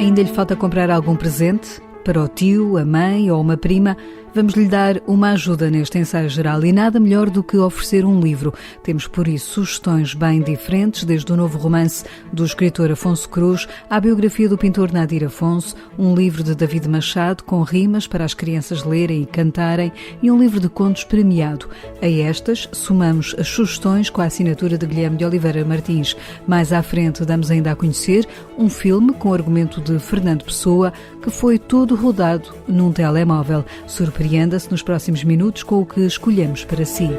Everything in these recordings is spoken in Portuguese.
Ainda lhe falta comprar algum presente? Para o tio, a mãe ou uma prima? Vamos-lhe dar uma ajuda neste ensaio geral e nada melhor do que oferecer um livro. Temos, por isso, sugestões bem diferentes, desde o novo romance do escritor Afonso Cruz à biografia do pintor Nadir Afonso, um livro de David Machado com rimas para as crianças lerem e cantarem e um livro de contos premiado. A estas, somamos as sugestões com a assinatura de Guilherme de Oliveira Martins. Mais à frente, damos ainda a conhecer um filme com argumento de Fernando Pessoa que foi todo rodado num telemóvel. Surpreenda-se nos próximos minutos com o que escolhemos para si.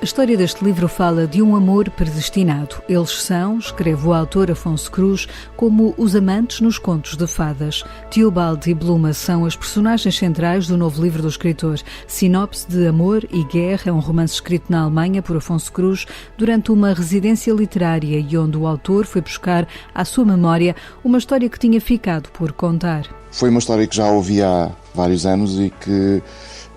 A história deste livro fala de um amor predestinado. Eles são, escreve o autor Afonso Cruz, como os amantes nos contos de fadas. Teobaldo e Bluma são as personagens centrais do novo livro do escritor. Sinopse de Amor e Guerra é um romance escrito na Alemanha por Afonso Cruz durante uma residência literária e onde o autor foi buscar à sua memória uma história que tinha ficado por contar. Foi uma história que já ouvi há vários anos e que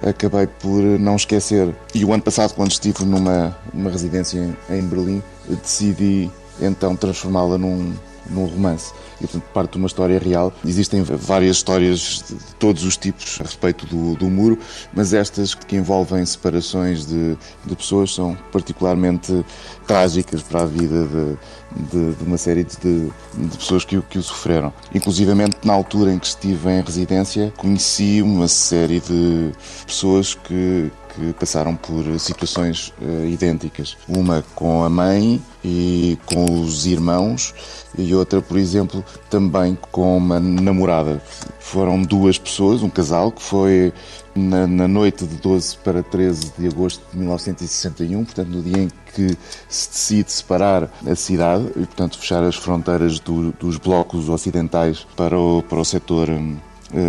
acabei por não esquecer. E o ano passado, quando estive numa residência em Berlim, decidi então transformá-la num romance. E, portanto, parte de uma história real. Existem várias histórias de todos os tipos a respeito do muro, mas estas que envolvem separações de pessoas são particularmente trágicas para a vida de uma série de pessoas que o sofreram. Inclusivamente, na altura em que estive em residência, conheci uma série de pessoas que passaram por situações idênticas. Uma com a mãe e com os irmãos e outra, por exemplo, também com uma namorada. Foram duas pessoas, um casal, que foi na noite de 12 para 13 de agosto de 1961, portanto no dia em que se decide separar a cidade e, portanto, fechar as fronteiras dos blocos ocidentais para o setor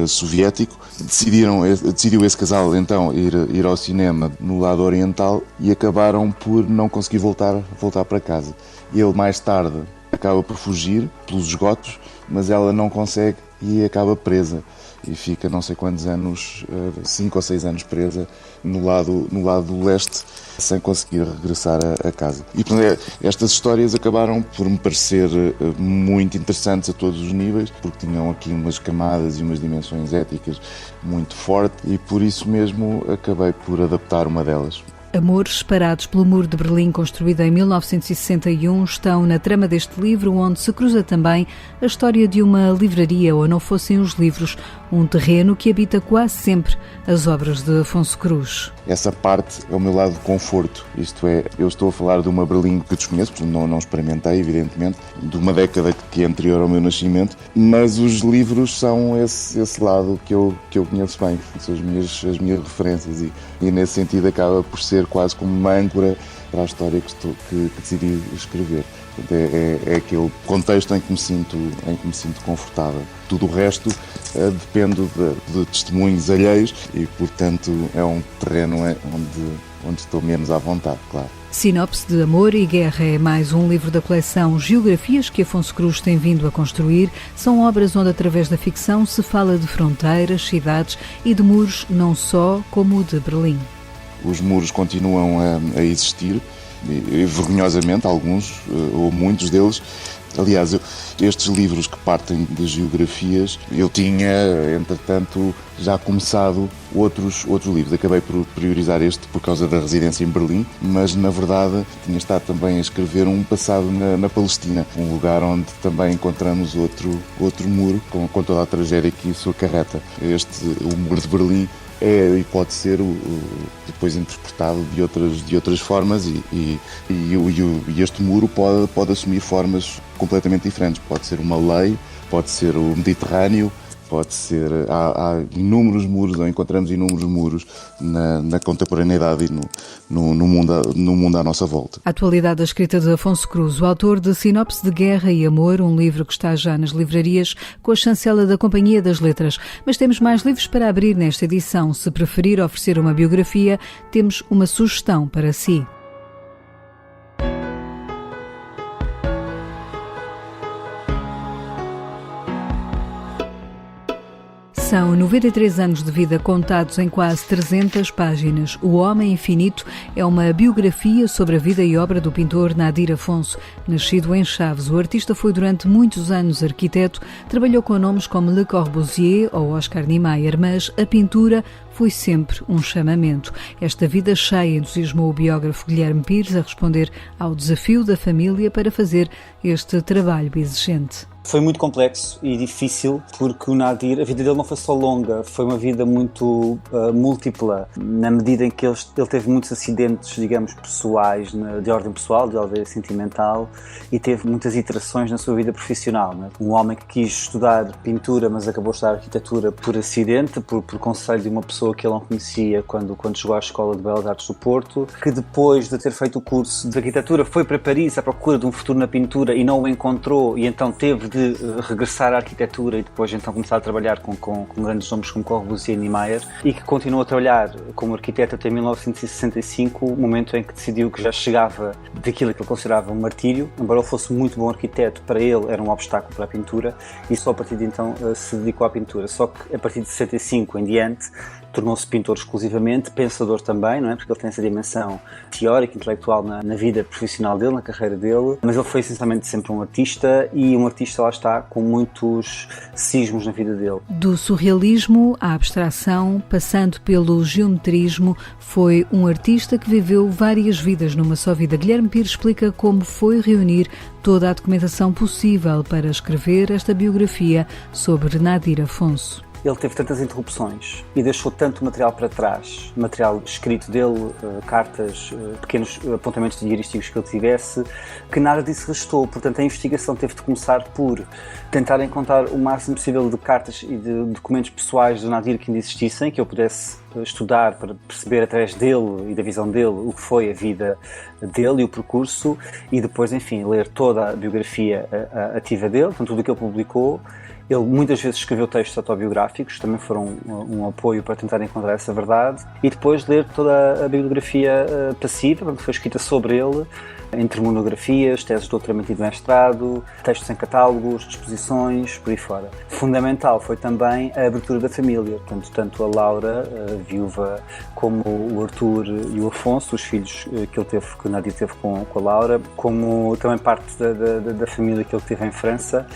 soviético. Decidiu esse casal então ir ao cinema no lado oriental e acabaram por não conseguir voltar para casa. Ele mais tarde acaba por fugir pelos esgotos, mas ela não consegue e acaba presa e fica não sei quantos anos, 5 ou 6 anos presa no lado do leste, sem conseguir regressar a casa. E portanto, estas histórias acabaram por me parecer muito interessantes a todos os níveis, porque tinham aqui umas camadas e umas dimensões éticas muito fortes e por isso mesmo acabei por adaptar uma delas. Amores separados pelo Muro de Berlim, construído em 1961, estão na trama deste livro, onde se cruza também a história de uma livraria, ou não fossem os livros, um terreno que habita quase sempre as obras de Afonso Cruz. Essa parte é o meu lado de conforto, isto é, eu estou a falar de uma Berlim que eu desconheço, porque não experimentei, evidentemente, de uma década que é anterior ao meu nascimento, mas os livros são esse lado que eu conheço bem, são as minhas referências e nesse sentido acaba por ser quase como uma âncora para a história que decidi escrever. Portanto, é aquele contexto em que me sinto confortável. Tudo o resto depende de testemunhos alheios e, portanto, é um terreno onde estou menos à vontade, claro. Sinopse de Amor e Guerra é mais um livro da coleção Geografias que Afonso Cruz tem vindo a construir. São obras onde, através da ficção, se fala de fronteiras, cidades e de muros não só como o de Berlim. Os muros continuam a existir, e vergonhosamente, alguns ou muitos deles. Aliás, estes livros que partem de geografias, eu tinha, entretanto, já começado outros livros. Acabei por priorizar este por causa da residência em Berlim, mas, na verdade, tinha estado também a escrever um passado na Palestina, um lugar onde também encontramos outro muro, com toda a tragédia que isso acarreta. O Muro de Berlim e pode ser depois interpretado de outras formas e este muro pode assumir formas completamente diferentes. Pode ser uma lei, pode ser o Mediterrâneo, pode ser... Há inúmeros muros, ou encontramos inúmeros muros na contemporaneidade e no mundo à nossa volta. A atualidade da escrita de Afonso Cruz, o autor de Sinopse de Guerra e Amor, um livro que está já nas livrarias com a chancela da Companhia das Letras. Mas temos mais livros para abrir nesta edição. Se preferir oferecer uma biografia, temos uma sugestão para si. São 93 anos de vida contados em quase 300 páginas. O Homem Infinito é uma biografia sobre a vida e obra do pintor Nadir Afonso. Nascido em Chaves, o artista foi durante muitos anos arquiteto, trabalhou com nomes como Le Corbusier ou Oscar Niemeyer, mas a pintura foi sempre um chamamento. Esta vida cheia entusiasmou o biógrafo Guilherme Pires a responder ao desafio da família para fazer este trabalho exigente. Foi muito complexo e difícil porque o Nadir, a vida dele não foi só longa, foi uma vida muito múltipla, na medida em que ele teve muitos acidentes, digamos, pessoais, de ordem pessoal, de ordem sentimental, e teve muitas iterações na sua vida profissional. Né? Um homem que quis estudar pintura, mas acabou a estudar arquitetura por acidente, por conselho de uma pessoa que ele não conhecia quando chegou à Escola de Belas Artes do Porto, que depois de ter feito o curso de arquitetura foi para Paris à procura de um futuro na pintura e não o encontrou, e então teve de regressar à arquitetura e depois então começar a trabalhar com grandes nomes como Corbusier e Niemeyer, e que continuou a trabalhar como arquiteto até 1965, o momento em que decidiu que já chegava daquilo que ele considerava um martírio. Embora ele fosse muito bom arquiteto, para ele era um obstáculo para a pintura, e só a partir de então se dedicou à pintura. Só que a partir de 65 em diante tornou-se pintor exclusivamente, pensador também, não é? Porque ele tem essa dimensão teórica, intelectual na vida profissional dele, na carreira dele, mas ele foi essencialmente sempre um artista, e um artista, lá está, com muitos cismos na vida dele. Do surrealismo à abstração, passando pelo geometrismo, foi um artista que viveu várias vidas numa só vida. Guilherme Pires explica como foi reunir toda a documentação possível para escrever esta biografia sobre Nadir Afonso. Ele teve tantas interrupções e deixou tanto material para trás, material escrito dele, cartas, pequenos apontamentos diarísticos que ele tivesse, que nada disso restou. Portanto, a investigação teve de começar por tentar encontrar o máximo possível de cartas e de documentos pessoais do Nadir que ainda existissem, que eu pudesse estudar para perceber através dele e da visão dele o que foi a vida dele e o percurso, e depois, enfim, ler toda a biografia ativa dele, portanto, tudo o que ele publicou. Ele muitas vezes escreveu textos autobiográficos, também foram um apoio para tentar encontrar essa verdade, e depois ler toda a bibliografia passiva, que foi escrita sobre ele, entre monografias, teses de doutoramento e de mestrado, textos em catálogos, exposições, por aí fora. Fundamental foi também a abertura da família, portanto, tanto a Laura, a viúva, como o Arthur e o Afonso, os filhos que ele teve, que o Nadir teve com a Laura, como também parte da família que ele teve em França,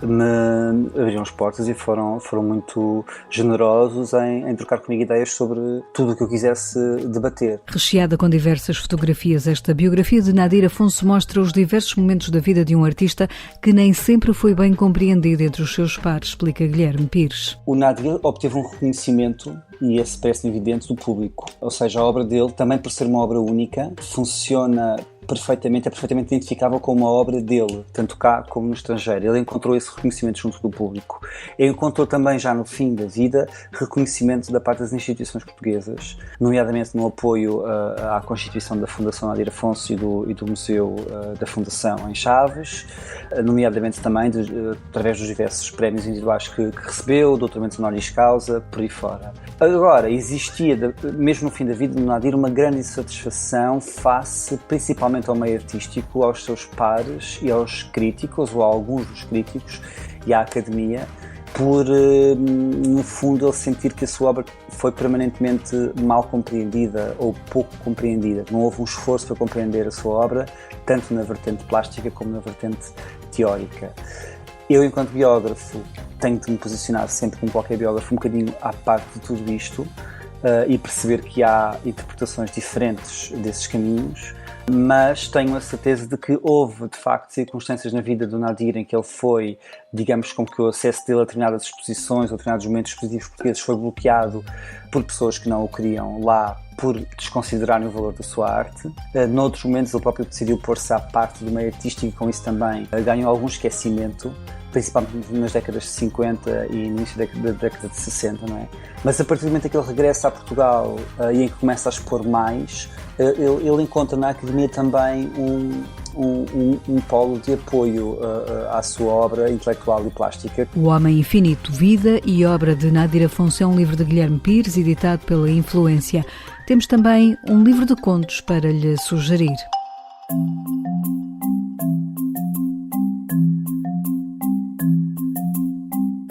me abriram as portas e foram muito generosos em trocar comigo ideias sobre tudo o que eu quisesse debater. Recheada com diversas fotografias, esta biografia de Nadir Afonso mostra os diversos momentos da vida de um artista que nem sempre foi bem compreendido entre os seus pares, explica Guilherme Pires. O Nadir obteve um reconhecimento, e esse parece evidente, do público. Ou seja, a obra dele, também por ser uma obra única, funciona perfeitamente, é perfeitamente identificável com uma obra dele, tanto cá como no estrangeiro. Ele encontrou esse reconhecimento junto do público. Ele encontrou também, já no fim da vida, reconhecimento da parte das instituições portuguesas, nomeadamente no apoio à constituição da Fundação Nadir Afonso e do Museu da Fundação em Chaves, nomeadamente também através dos diversos prémios individuais que recebeu, doutoramentos honoris causa, por aí fora. Agora, existia, mesmo no fim da vida do Nadir, uma grande insatisfação face, principalmente ao meio artístico, aos seus pares e aos críticos, ou a alguns dos críticos, e à academia, por, no fundo, ele sentir que a sua obra foi permanentemente mal compreendida ou pouco compreendida. Não houve um esforço para compreender a sua obra, tanto na vertente plástica como na vertente teórica. Eu, enquanto biógrafo, tenho de me posicionar sempre, como qualquer biógrafo, um bocadinho à parte de tudo isto, e perceber que há interpretações diferentes desses caminhos, mas tenho a certeza de que houve, de facto, circunstâncias na vida do Nadir em que ele foi, digamos, como que o acesso dele a determinadas exposições ou determinados momentos expositivos portugueses foi bloqueado por pessoas que não o queriam lá, por desconsiderarem o valor da sua arte. Noutros momentos ele próprio decidiu pôr-se à parte do meio artístico, e com isso também ganhou algum esquecimento, principalmente nas décadas de 50 e no início da década de 60, não é? Mas a partir do momento em que ele regressa a Portugal e em que começa a expor mais, ele encontra na academia também um polo de apoio à sua obra intelectual e plástica. O Homem Infinito, vida e obra de Nadir Afonso é um livro de Guilherme Pires, editado pela Influência. Temos também um livro de contos para lhe sugerir.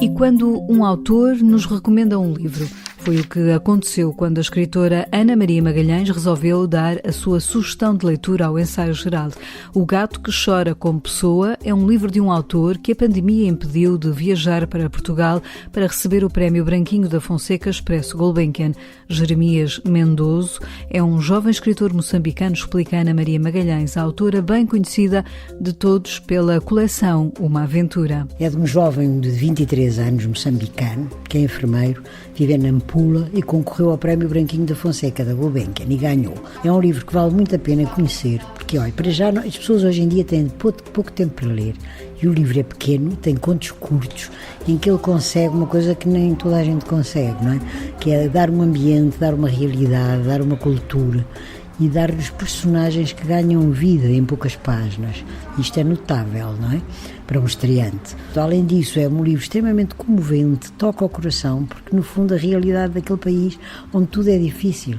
E quando um autor nos recomenda um livro. Foi o que aconteceu quando a escritora Ana Maria Magalhães resolveu dar a sua sugestão de leitura ao Ensaio Geral. O Gato que Chora como Pessoa é um livro de um autor que a pandemia impediu de viajar para Portugal para receber o prémio Branquinho da Fonseca Expresso Gulbenkian. Jeremias Mendoso é um jovem escritor moçambicano, explica Ana Maria Magalhães, a autora bem conhecida de todos pela coleção Uma Aventura. É de um jovem de 23 anos, moçambicano, que é enfermeiro, vive na Pula e concorreu ao prémio Branquinho da Fonseca da Gulbenkian e ganhou. É um livro que vale muito a pena conhecer, porque, olha, para já as pessoas hoje em dia têm pouco tempo para ler e o livro é pequeno, tem contos curtos, em que ele consegue uma coisa que nem toda a gente consegue, não é? Que é dar um ambiente, dar uma realidade, dar uma cultura e dar-lhes personagens que ganham vida em poucas páginas. Isto é notável, não é? Para um estreante. Além disso, é um livro extremamente comovente, toca ao coração, porque no fundo a realidade daquele país onde tudo é difícil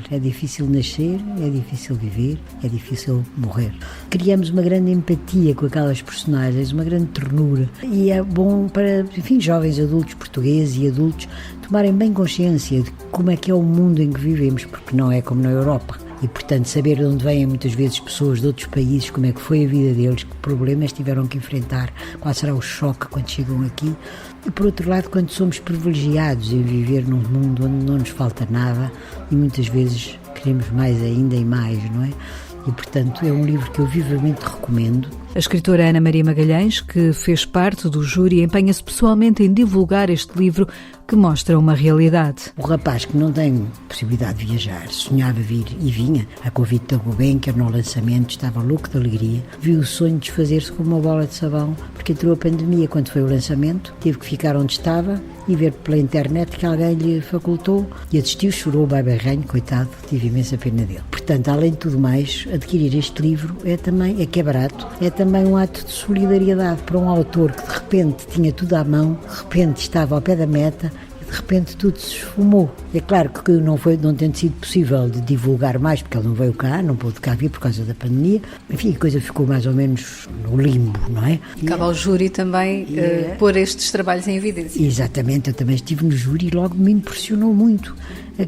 nascer, é difícil viver, é difícil morrer. Criamos uma grande empatia com aquelas personagens, uma grande ternura, e é bom para, enfim, jovens adultos portugueses e adultos tomarem bem consciência de como é que é o mundo em que vivemos, porque não é como na Europa. E, portanto, saber de onde vêm muitas vezes pessoas de outros países, como é que foi a vida deles, que problemas tiveram que enfrentar, qual será o choque quando chegam aqui. E, por outro lado, quando somos privilegiados em viver num mundo onde não nos falta nada e muitas vezes queremos mais ainda e mais, não é? E, portanto, é um livro que eu vivamente recomendo. A escritora Ana Maria Magalhães, que fez parte do júri, empenha-se pessoalmente em divulgar este livro que mostra uma realidade. O rapaz que não tem possibilidade de viajar, sonhava vir e vinha, a convite da Gulbenkian, no lançamento, estava louco de alegria, viu o sonho desfazer-se como uma bola de sabão, porque entrou a pandemia quando foi o lançamento, teve que ficar onde estava e ver pela internet que alguém lhe facultou e assistiu, chorou, bem, coitado, tive imensa pena dele. Portanto, além de tudo mais, adquirir este livro é que é barato, é também um ato de solidariedade para um autor que de repente tinha tudo à mão, de repente estava ao pé da meta e de repente tudo se esfumou. É claro que não tendo sido possível de divulgar mais, porque ele não veio cá, não pôde cá vir por causa da pandemia, enfim, a coisa ficou mais ou menos no limbo, não é? Cabe ao júri também pôr estes trabalhos em evidência. Exatamente, eu também estive no júri e logo me impressionou muito.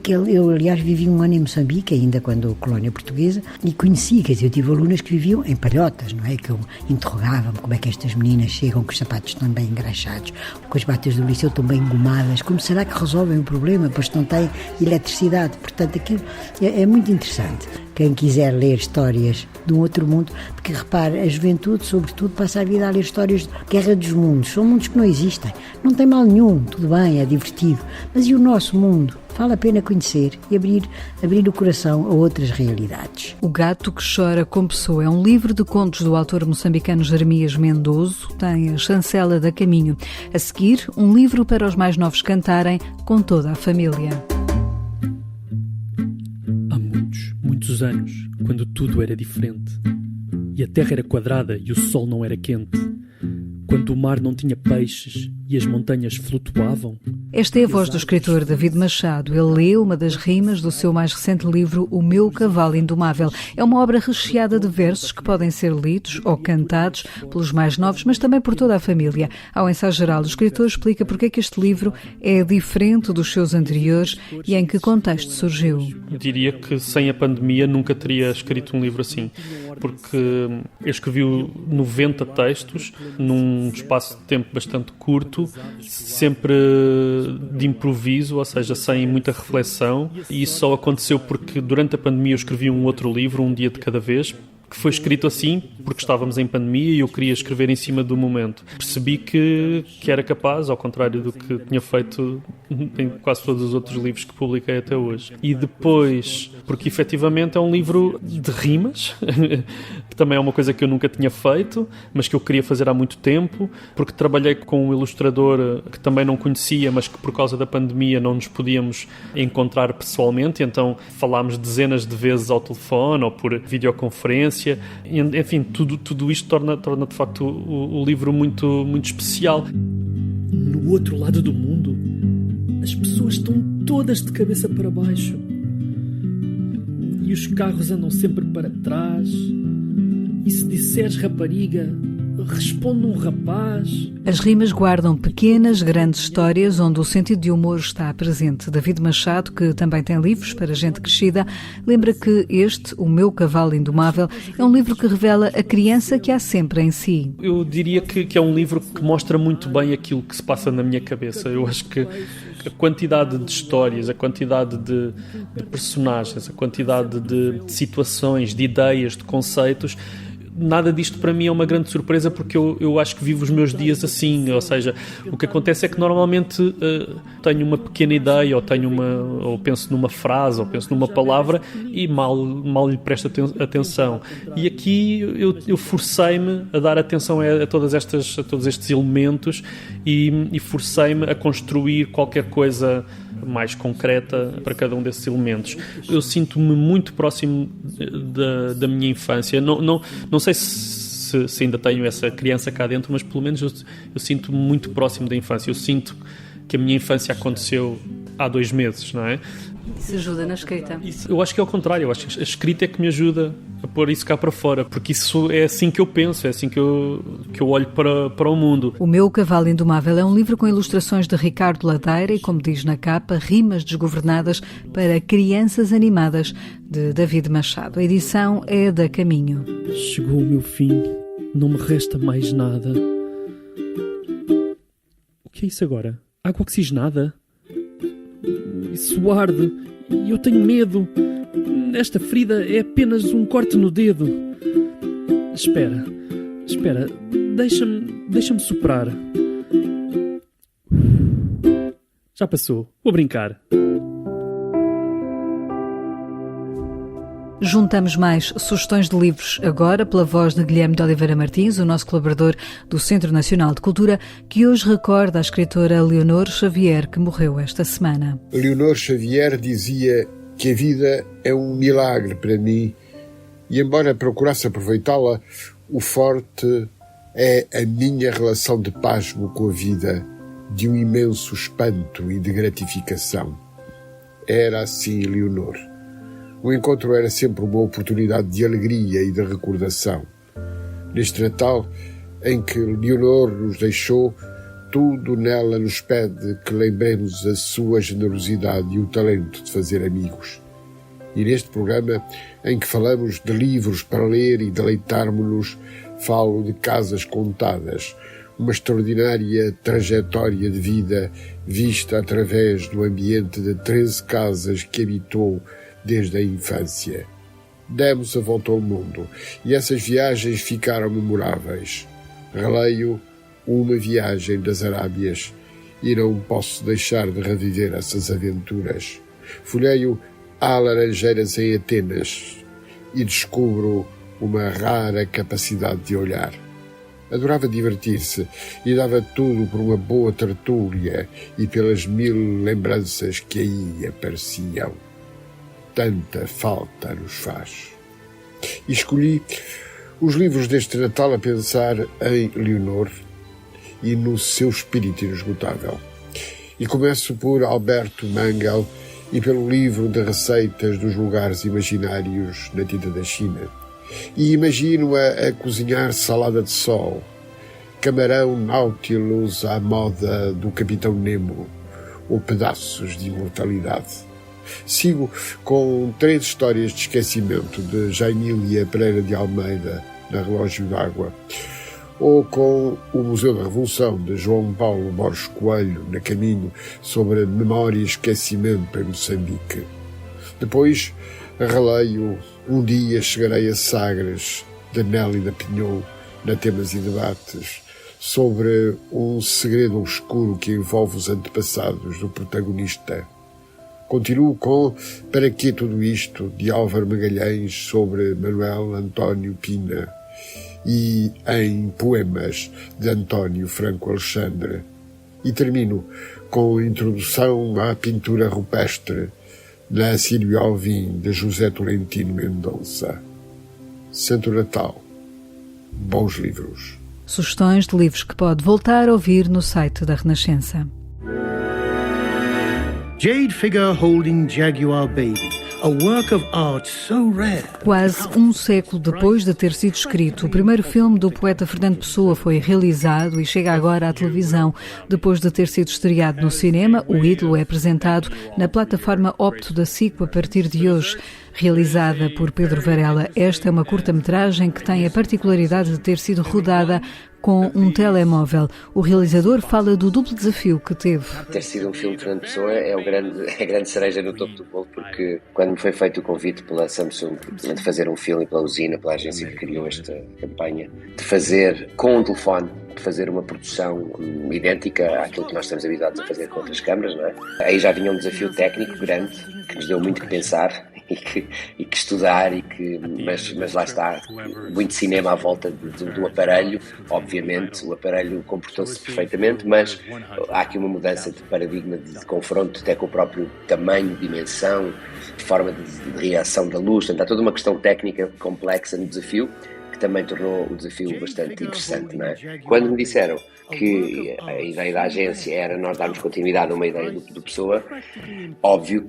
Eu, aliás, vivi um ano em Moçambique, ainda quando colónia portuguesa, e conheci, quer dizer, eu tive alunas que viviam em palhotas, não é? Que eu interrogava-me como é que estas meninas chegam com os sapatos tão bem engraxados, com as batas do liceu tão bem engomadas, como será que resolvem o problema, pois não têm eletricidade. Portanto, aquilo é muito interessante. Quem quiser ler histórias de um outro mundo, porque repare, a juventude, sobretudo, passa a vida a ler histórias de guerra dos mundos. São mundos que não existem. Não tem mal nenhum, tudo bem, é divertido. Mas e o nosso mundo? Vale a pena conhecer e abrir o coração a outras realidades. O Gato que Chora como Pessoa é um livro de contos do autor moçambicano Jeremias Mendoso, tem a chancela da Caminho. A seguir, um livro para os mais novos cantarem com toda a família. Há muitos anos, quando tudo era diferente, e a terra era quadrada e o sol não era quente, quando o mar não tinha peixes e as montanhas flutuavam. Esta é a voz do escritor David Machado. Ele lê uma das rimas do seu mais recente livro O Meu Cavalo Indomável. É uma obra recheada de versos que podem ser lidos ou cantados pelos mais novos, mas também por toda a família. Ao Ensaio Geral, o escritor explica porque é que este livro é diferente dos seus anteriores e em que contexto surgiu. Eu diria que sem a pandemia nunca teria escrito um livro assim, porque eu escrevi 90 textos num espaço de tempo bastante curto, sempre de improviso, ou seja, sem muita reflexão, e isso só aconteceu porque durante a pandemia eu escrevi um outro livro, Um Dia de Cada Vez, que foi escrito assim porque estávamos em pandemia e eu queria escrever em cima do momento. Percebi que era capaz, ao contrário do que tinha feito em quase todos os outros livros que publiquei até hoje. E depois, porque efetivamente é um livro de rimas, que também é uma coisa que eu nunca tinha feito, mas que eu queria fazer há muito tempo, porque trabalhei com um ilustrador que também não conhecia, mas que por causa da pandemia não nos podíamos encontrar pessoalmente, então falámos dezenas de vezes ao telefone ou por videoconferência. Enfim, tudo isto torna de facto o livro muito, muito especial. No outro lado do mundo, as pessoas estão todas de cabeça para baixo e os carros andam sempre para trás, e se disseres rapariga, responde um rapaz. As rimas guardam pequenas, grandes histórias onde o sentido de humor está presente. David Machado, que também tem livros para gente crescida, lembra que este, O Meu Cavalo Indomável, é um livro que revela a criança que há sempre em si. Eu diria que é um livro que mostra muito bem aquilo que se passa na minha cabeça. Eu acho que a quantidade de histórias, a quantidade de personagens, a quantidade de situações, de ideias, de conceitos, nada disto para mim é uma grande surpresa, porque eu acho que vivo os meus dias assim. Ou seja, o que acontece é que normalmente tenho uma pequena ideia, ou penso numa frase, ou penso numa palavra e mal lhe presto atenção. E aqui eu forcei-me a dar atenção a todos estes elementos e forcei-me a construir qualquer coisa mais concreta para cada um desses elementos. Eu sinto-me muito próximo da minha infância. Não sei se ainda tenho essa criança cá dentro, mas pelo menos eu sinto-me muito próximo da infância. Eu sinto que a minha infância aconteceu há 2 meses, não é? Isso ajuda na escrita? Eu acho que é o contrário. Eu acho que a escrita é que me ajuda a pôr isso cá para fora, porque isso é assim que eu penso, é assim que eu olho para o mundo. O Meu Cavalo Indomável é um livro com ilustrações de Ricardo Ladeira e, como diz na capa, rimas desgovernadas para crianças animadas, de David Machado. A edição é da Caminho. Chegou o meu fim, não me resta mais nada. O que é isso agora? Água oxigenada? Isso arde e eu tenho medo. Esta ferida é apenas um corte no dedo. Espera, deixa-me soprar. Já passou, vou brincar. Juntamos mais sugestões de livros agora pela voz de Guilherme de Oliveira Martins, o nosso colaborador do Centro Nacional de Cultura, que hoje recorda a escritora Leonor Xavier, que morreu esta semana. Leonor Xavier dizia que a vida é um milagre para mim e, embora procurasse aproveitá-la, o forte é a minha relação de pasmo com a vida, de um imenso espanto e de gratificação. Era assim Leonor. O encontro era sempre uma oportunidade de alegria e de recordação. Neste Natal, em que Leonor nos deixou, tudo nela nos pede que lembremos a sua generosidade e o talento de fazer amigos. E neste programa, em que falamos de livros para ler e deleitarmos-nos, falo de Casas Contadas, uma extraordinária trajetória de vida vista através do ambiente de 13 casas que habitou desde a infância. Demos a volta ao mundo e essas viagens ficaram memoráveis. Releio Uma Viagem das Arábias e não posso deixar de reviver essas aventuras. Folheio Há Laranjeiras em Atenas e descubro uma rara capacidade de olhar. Adorava divertir-se e dava tudo por uma boa tertúlia e pelas 1000 lembranças que aí apareciam. Tanta falta nos faz. E escolhi os livros deste Natal a pensar em Leonor e no seu espírito inesgotável. E começo por Alberto Mangel e pelo livro de receitas dos lugares imaginários na tinta da China. E imagino-a a cozinhar salada de sol, camarão Nautilus à moda do Capitão Nemo, ou pedaços de imortalidade. Sigo com 3 histórias de esquecimento de Jaimília Pereira de Almeida, na Relógio d'Água, ou com o Museu da Revolução, de João Paulo Borges Coelho, na Caminho, sobre memória e esquecimento em Moçambique. Depois releio Um Dia Chegarei a Sagres, de Nélida Pinhon, na Temas e Debates, sobre um segredo obscuro que envolve os antepassados do protagonista. Continuo com Para que tudo isto, de Álvaro Magalhães, sobre Manuel António Pina, e em Poemas, de António Franco Alexandre. E termino com a Introdução à Pintura Rupestre, da Sílvio Alvim, de José Tolentino Mendonça. Santo Natal. Bons livros. Sugestões de livros que pode voltar a ouvir no site da Renascença. Jade figure holding Jaguar baby. a work of art so rare. Quase um século depois de ter sido escrito, o primeiro filme do poeta Fernando Pessoa foi realizado e chega agora à televisão. Depois de ter sido estreado no cinema, O Ídolo é apresentado na plataforma Opto da SIC a partir de hoje. Realizada por Pedro Varela, esta é uma curta-metragem que tem a particularidade de ter sido rodada com um telemóvel. O realizador fala do duplo desafio que teve. Ter sido um filme de Fernando Pessoa é a grande cereja no topo do bolo, porque quando me foi feito o convite pela Samsung de fazer um filme, pela usina, pela agência que criou esta campanha, de fazer com um telefone, de fazer uma produção idêntica àquilo que nós estamos habituados a fazer com outras câmaras, não é? Aí já vinha um desafio técnico grande, que nos deu muito que pensar e que estudar, mas lá está, muito cinema à volta do aparelho. Obviamente o aparelho comportou-se perfeitamente, mas há aqui uma mudança de paradigma, de confronto até com o próprio tamanho, dimensão, forma de reação da luz. Portanto, há toda uma questão técnica complexa no desafio, que também tornou o desafio bastante interessante, não é? Quando me disseram que a ideia da agência era nós darmos continuidade a uma ideia do Pessoa, óbvio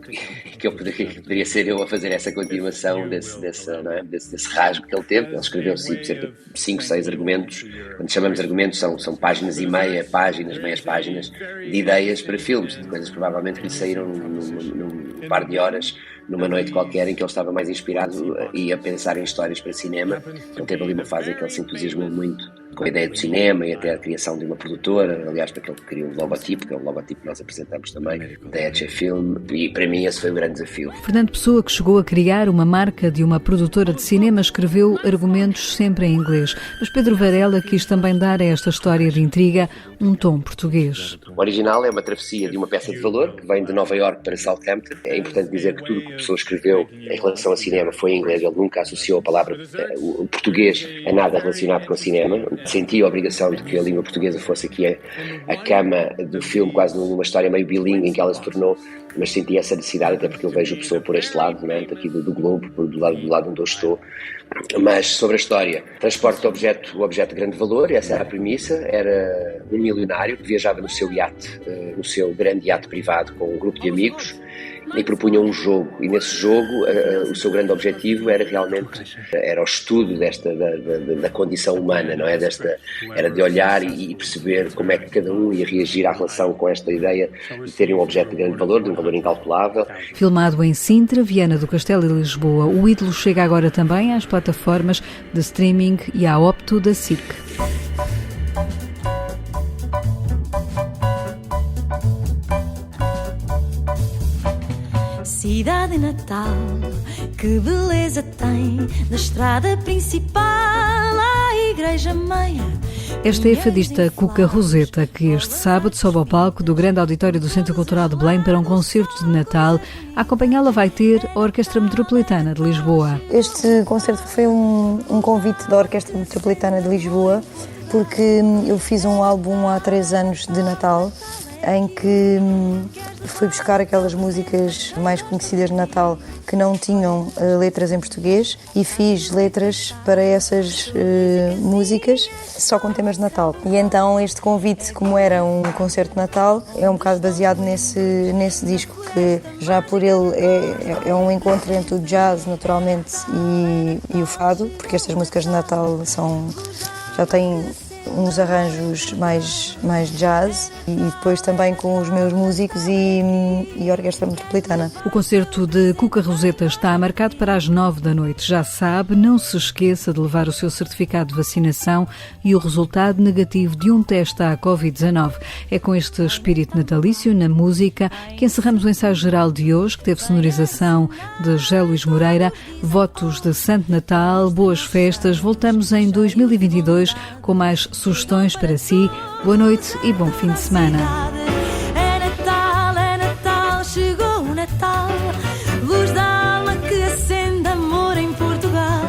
que eu poderia ser eu a fazer essa continuação desse rasgo que ele teve. Ele escreveu cerca de 5, 6 argumentos. Quando chamamos de argumentos, são páginas e meias páginas de ideias para filmes, de coisas provavelmente que lhe saíram num par de horas, numa noite qualquer em que ele estava mais inspirado e a pensar em histórias para cinema. Ele teve ali uma fase em que ele se entusiasmou muito com a ideia do cinema e até a criação de uma produtora, aliás, para aquele que criou o logotipo, que é o logotipo que nós apresentamos também, da Etche Film, e para mim esse foi um grande desafio. Fernando Pessoa, que chegou a criar uma marca de uma produtora de cinema, escreveu argumentos sempre em inglês, mas Pedro Varela quis também dar a esta história de intriga um tom português. O original é uma travessia de uma peça de valor que vem de Nova Iorque para Southampton. É importante dizer que tudo o que a pessoa escreveu em relação ao cinema foi em inglês. Ele nunca associou a palavra o português a nada relacionado com o cinema. Senti a obrigação de que a língua portuguesa fosse aqui a cama do filme, quase numa história meio bilingue em que ela se tornou, mas senti essa necessidade, até porque eu vejo a pessoa por este lado, né, daqui do globo, do lado onde eu estou. Mas sobre a história, transporte de objeto de grande valor, essa era a premissa. Era um milionário que viajava no seu iate, no seu grande iate privado com um grupo de amigos, e propunha um jogo, e nesse jogo o seu grande objetivo era o estudo da condição humana, não é? Era de olhar e perceber como é que cada um ia reagir à relação com esta ideia de terem um objeto de grande valor, de um valor incalculável. Filmado em Sintra, Viana do Castelo e Lisboa, O Ídolo chega agora também às plataformas de streaming e à Opto da SIC. Cidade Natal, que beleza tem, da estrada principal à igreja meia. Esta é a fadista Cuca Roseta, que este sábado sobe ao palco do grande auditório do Centro Cultural de Belém para um concerto de Natal. A acompanhá-la vai ter a Orquestra Metropolitana de Lisboa. Este concerto foi um convite da Orquestra Metropolitana de Lisboa, porque eu fiz um álbum há 3 anos de Natal, em que fui buscar aquelas músicas mais conhecidas de Natal que não tinham letras em português e fiz letras para essas músicas só com temas de Natal. E então este convite, como era um concerto de Natal, é um bocado baseado nesse disco, que já por ele é um encontro entre o jazz, naturalmente, e o fado, porque estas músicas de Natal já têm uns arranjos mais jazz, e depois também com os meus músicos e a Orquestra Metropolitana. O concerto de Cuca Roseta está marcado para as 9 da noite. Já sabe, não se esqueça de levar o seu certificado de vacinação e o resultado negativo de um teste à Covid-19. É com este espírito natalício na música que encerramos o ensaio geral de hoje, que teve sonorização de José Luís Moreira. Votos de Santo Natal, boas festas. Voltamos em 2022 com mais sugestões para si. Boa noite e bom fim de semana. É Natal, chegou o Natal, luz da alma que acende amor em Portugal.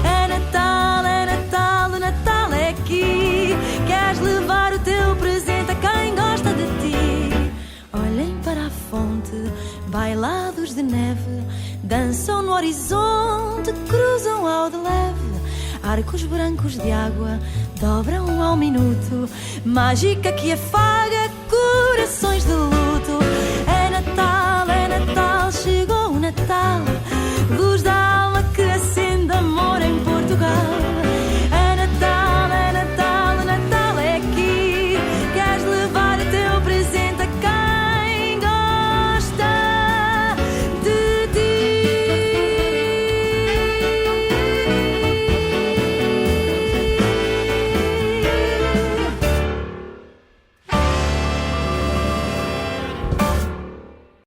É Natal, o Natal é aqui. Queres levar o teu presente a quem gosta de ti? Olhem para a fonte, bailados de neve, dançam no horizonte, cruzam ao de leve. Arcos brancos de água dobram ao minuto, mágica que afaga corações de luz.